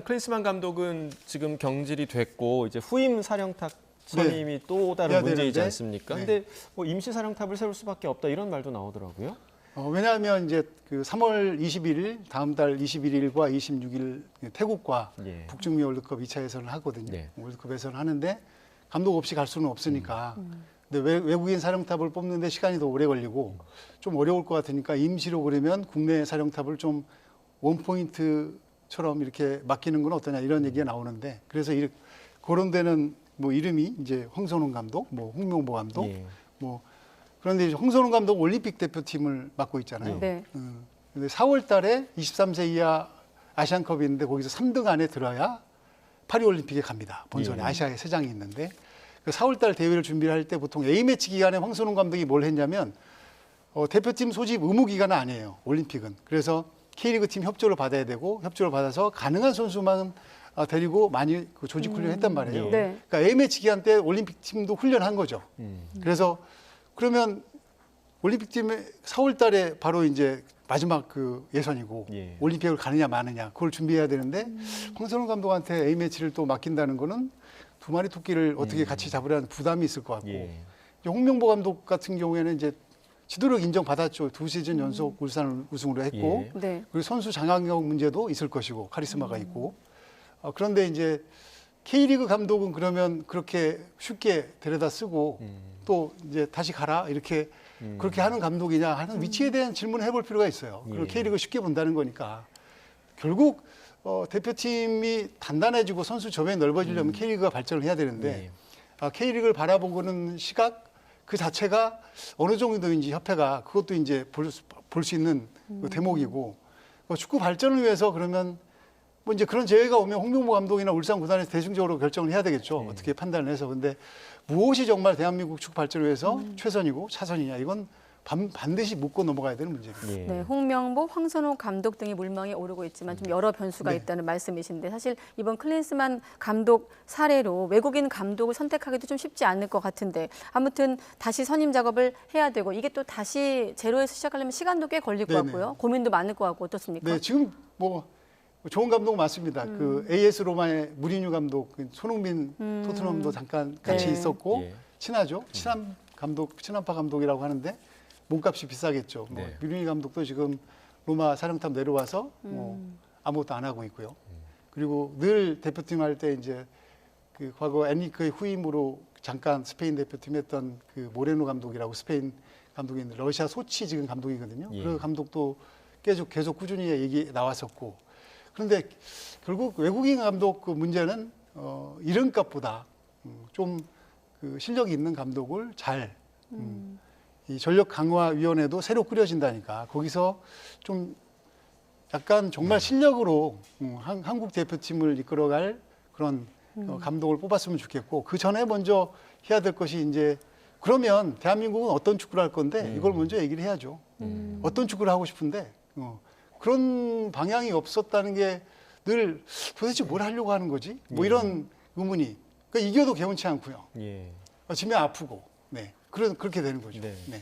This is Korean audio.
클린스만 감독은 지금 경질이 됐고 이제 후임 사령탑 선임이 또 다른 문제이지 되는데, 않습니까? 근데 뭐 임시 사령탑을 세울 수밖에 없다 이런 말도 나오더라고요. 왜냐하면 이제 그 3월 21일 다음 달 21일과 26일 태국과 예. 북중미 월드컵 2차 예선을 하거든요. 네. 월드컵 예선을 하는데 감독 없이 갈 수는 없으니까. 근데 외국인 사령탑을 뽑는데 시간이 더 오래 걸리고 좀 어려울 것 같으니까 임시로 그러면 국내 사령탑을 좀 원포인트처럼 이렇게 맡기는 건 어떠냐 이런 얘기가 나오는데 그래서 그런 데는 뭐 이름이 이제 황선홍 감독, 뭐 홍명보 감독, 예. 뭐 그런데 이제 홍선홍 감독 올림픽 대표팀을 맡고 있잖아요. 네. 근데 4월 달에 23세 이하 아시안컵이 있는데 거기서 3등 안에 들어야 파리올림픽에 갑니다. 본선에 예. 아시아의 세 장이 있는데 그 4월 달 대회를 준비를 할 때 보통 A매치 기간에 황선홍 감독이 뭘 했냐면 대표팀 소집 의무 기간은 아니에요. 올림픽은. 그래서 K리그 팀 협조를 받아야 되고 협조를 받아서 가능한 선수만 데리고 많이 그 조직 훈련했단 말이에요. 예. 네. 그러니까 A매치 기간 때 올림픽 팀도 훈련한 거죠. 그래서 그러면 올림픽 팀에 4월 달에 바로 이제 마지막 그 예선이고 예. 올림픽을 가느냐 마느냐 그걸 준비해야 되는데 황선홍 감독한테 A매치를 또 맡긴다는 거는 두 마리 토끼를 어떻게 같이 잡으려는 부담이 있을 것 같고 예. 이제 홍명보 감독 같은 경우에는 이제 지도력 인정받았죠. 2시즌 연속 울산을 우승으로 했고 예. 네. 그리고 선수 장악력 문제도 있을 것이고 카리스마가 있고 그런데 이제 K리그 감독은 그러면 그렇게 쉽게 데려다 쓰고 또 이제 다시 가라 이렇게 그렇게 하는 감독이냐 하는 위치에 대한 질문을 해볼 필요가 있어요. 그리고 예. K리그 쉽게 본다는 거니까 결국 대표팀이 단단해지고 선수 점에 넓어지려면 K리그가 발전을 해야 되는데 K리그를 바라보고는 시각 그 자체가 어느 정도인지 협회가 그것도 이제 볼 수 있는 그 대목이고 축구 발전을 위해서 그러면 뭐 이제 그런 재해가 오면 홍명보 감독이나 울산 구단에서 대중적으로 결정을 해야 되겠죠. 어떻게 판단을 해서. 근데 무엇이 정말 대한민국 축구 발전을 위해서 최선이고 차선이냐 이건 반드시 묻고 넘어가야 되는 문제입니다. 예. 네, 홍명보, 황선홍 감독 등이 물망에 오르고 있지만 좀 여러 변수가 네. 있다는 말씀이신데 사실 이번 클린스만 감독 사례로 외국인 감독을 선택하기도 좀 쉽지 않을 것 같은데 아무튼 다시 선임 작업을 해야 되고 이게 또 다시 제로에서 시작하려면 시간도 꽤 걸릴 것 네네. 같고요. 고민도 많을 것 같고 어떻습니까? 네, 지금 뭐 좋은 감독 맞습니다. 그 AS 로마의 무리뉴 감독, 그 손흥민 토트넘도 잠깐 같이 네. 있었고 예. 친하죠. 친한파 감독이라고 하는데 몸값이 비싸겠죠. 뭐 네. 무리뉴 감독도 지금 로마 사령탑 내려와서 뭐 아무것도 안 하고 있고요. 그리고 늘 대표팀 할 때 이제 그 과거 엔리크의 후임으로 잠깐 스페인 대표팀 했던 그 모레노 감독이라고 스페인 감독인데 러시아 소치 지금 감독이거든요. 예. 그 감독도 계속 꾸준히 얘기 나왔었고 그런데 결국 외국인 감독 그 문제는 이름값보다 좀 그 실력이 있는 감독을 이 전력 강화 위원회도 새로 꾸려진다니까 거기서 좀 약간 정말 실력으로 한국 대표팀을 이끌어갈 그런 감독을 뽑았으면 좋겠고 그 전에 먼저 해야 될 것이 이제 그러면 대한민국은 어떤 축구를 할 건데 이걸 먼저 얘기를 해야죠. 어떤 축구를 하고 싶은데 그런 방향이 없었다는 게 늘 도대체 뭘 하려고 하는 거지? 뭐 이런 의문이. 그러니까 이겨도 개운치 않고요. 예. 지면 아프고. 네. 그렇게 되는 거죠. 네. 네.